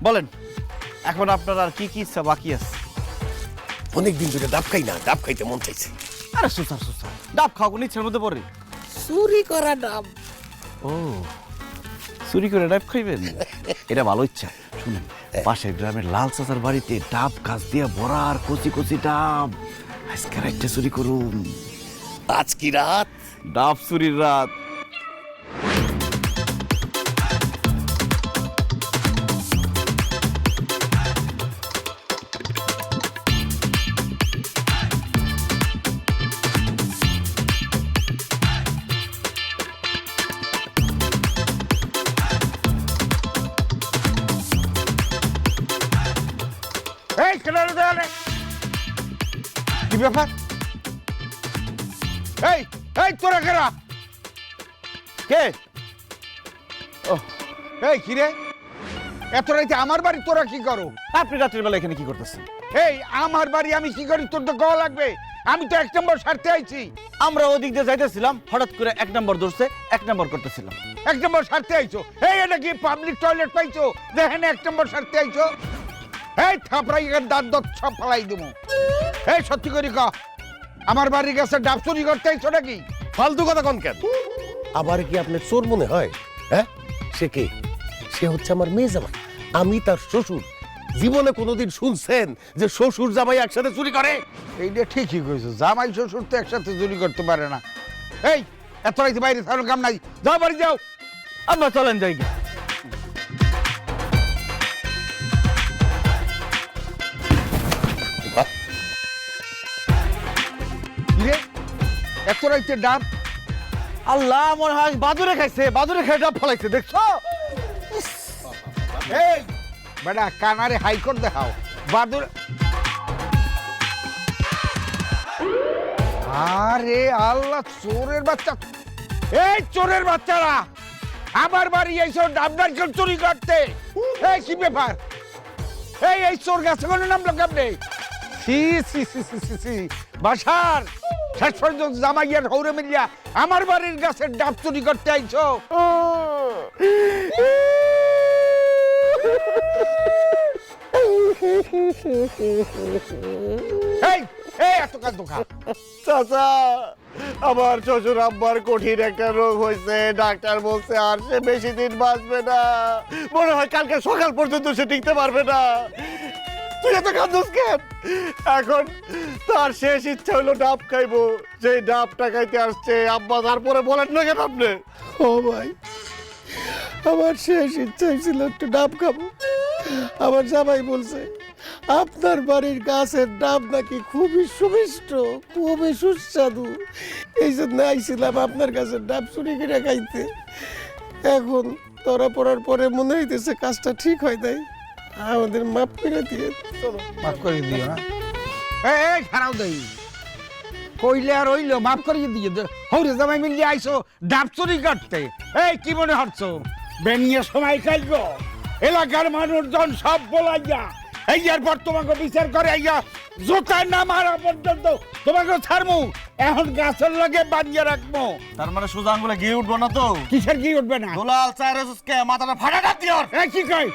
বলেন এখন আপনার আর কি কি ইচ্ছা বাকি আছে? অনেকদিন ধরে ডাব খাই না, ডাব খাইতে মন চাইছে। আরে সুসার সুসার, ডাব খাওয়া কোনো ইচ্ছার মধ্যে পড়ে? চুরি করা ডাব। ও, চুরি করে ডাব খাইবেন? এটা ভালো ইচ্ছা। শুনেন, পাশের গ্রামের লাল চাচার বাড়িতে ডাব গাছ দিয়া ভরা আর কচি কচি ডাব। আজকে রাতটা চুরি করুন। আজ কি রাত? ডাব চুরির রাত। এই কেনারে দেয়ালে কি ব্যাপার? এই এই তোরা কেরা? কে? এই কি রে, এত রাইতে আমার বাড়ি তোরা কি করো? আপনি রাত্রির বেলা এখানে কি করতেছেন? এই আমার বাড়ি আমি কি করি তোর তো কওয়া লাগবে। আমি তো 1 নম্বর সারতে আইছি। আমরা ওদিক দিয়ে যাইতেছিলাম, হঠাৎ করে 1 নম্বর ধরছে, 1 নম্বর করতেছিলাম। 1 নম্বর সারতে আইছো? এই এটা কি পাবলিক টয়লেট পাইছো দেখেন 1 নম্বর সারতে আইছো? এই থাপড়াই দাঁত দাঁত সব ফালাই দেবো। এই সত্যি করি ক, আমার বাড়ির কাছে ডাব চুরি করতে আইছো নাকি? ফালতু কথা কোন কেন? আবার কি আপনার চোর মনে হয়? হ্যাঁ, সে কে? সে হচ্ছে আমার মেয়ে জামাই, আমি তার শ্বশুর। জীবনে কোনোদিন শুনছেন যে শ্বশুর জামাই একসাথে চুরি করে? এইটা ঠিকই কইছো, জামাই শ্বশুর তো একসাথে চুরি করতে পারে না। এই এত রাইতে বাইরে থাকার কাম নাই, যাও বাড়ি যাও। আমরা চলেন জায়গা। কিরে এত রাইতে ডাব? আল্লাহ, মনে হয় বাদুরে খাইছে, বাদুরে খেয়ে ডাব ফলাইছে, দেখছো? এই বেটা কানারে হাইকোর্ট দেখাও বাদুর। আরে আল্লাহ, চোরের বাচ্চা! এই চোরের বাচ্চারা আমার বাড়ি এইসব ডাবডার চুরি করতে! এই কি ব্যাপার? এই এই চোর গাছে কোনো নামলো কেমনে? সি সি সি সি সি সি বাসার শেষ পর্যন্ত জামাইয়ার হৌরে মিলিয়া আমার বাড়ির গাছের ডাব চুরি করতে আইছো। এই এই এত কাজ দোকা চাচা, আমার শ্বশুর আব্বার কঠিন একটা রোগ হয়েছে, ডাক্তার বলছে আর সে বেশি দিন বাঁচবে না। মনে হয় কালকে সকাল পর্যন্ত সে টিকতে পারবে না। তুই এত কাঁদছিস কেন? এখন তার শেষ ইচ্ছা হলো ডাব খাইবো, সেই ডাবটা খাইতে আসছে আব্বা। তারপরে বলেন না কেন আপনি? ও ভাই, আমার শেষ ইচ্ছা ছিল একটু ডাব খাবো। আমার জামাই বলছে আপনার বাড়ির গাছের ডাব নাকি খুবই সুমিষ্ট, খুবই সুস্বাদু। এই জন্য আইছিলাম আপনার গাছের ডাব চুরি করে খাইতে। এখন ধরা পড়ার পরে মনে হইতেছে কাজটা ঠিক হয় নাই। আমাদের মাফ করে দিয়ে চলো। মাফ করে দিও না। এই এই খারাপ দেই কইলে আর হইলো, মাফ করে দিও। হৌরে জামাই মিলিয়ে আইছো ডাব চুরি করতে। এই কি মনে হচ্ছ বেনিয়ে সময় খাইব? এলাকার মানুষজন সব বলাইয়া এই এরপর তোমাকে বিচার করে আইয়া জোতার না মারা পর্যন্ত তোমাকে ছাড়মু। এখন গাছের লগে বাঁধিয়ে রাখবো। তার মানে সোজা আঙ্গুলে গিয়ে উঠবো না তো? কিসের কি উঠবে না? দোলাল চায়ের মাথাটা ফাটা দিও। কি কই?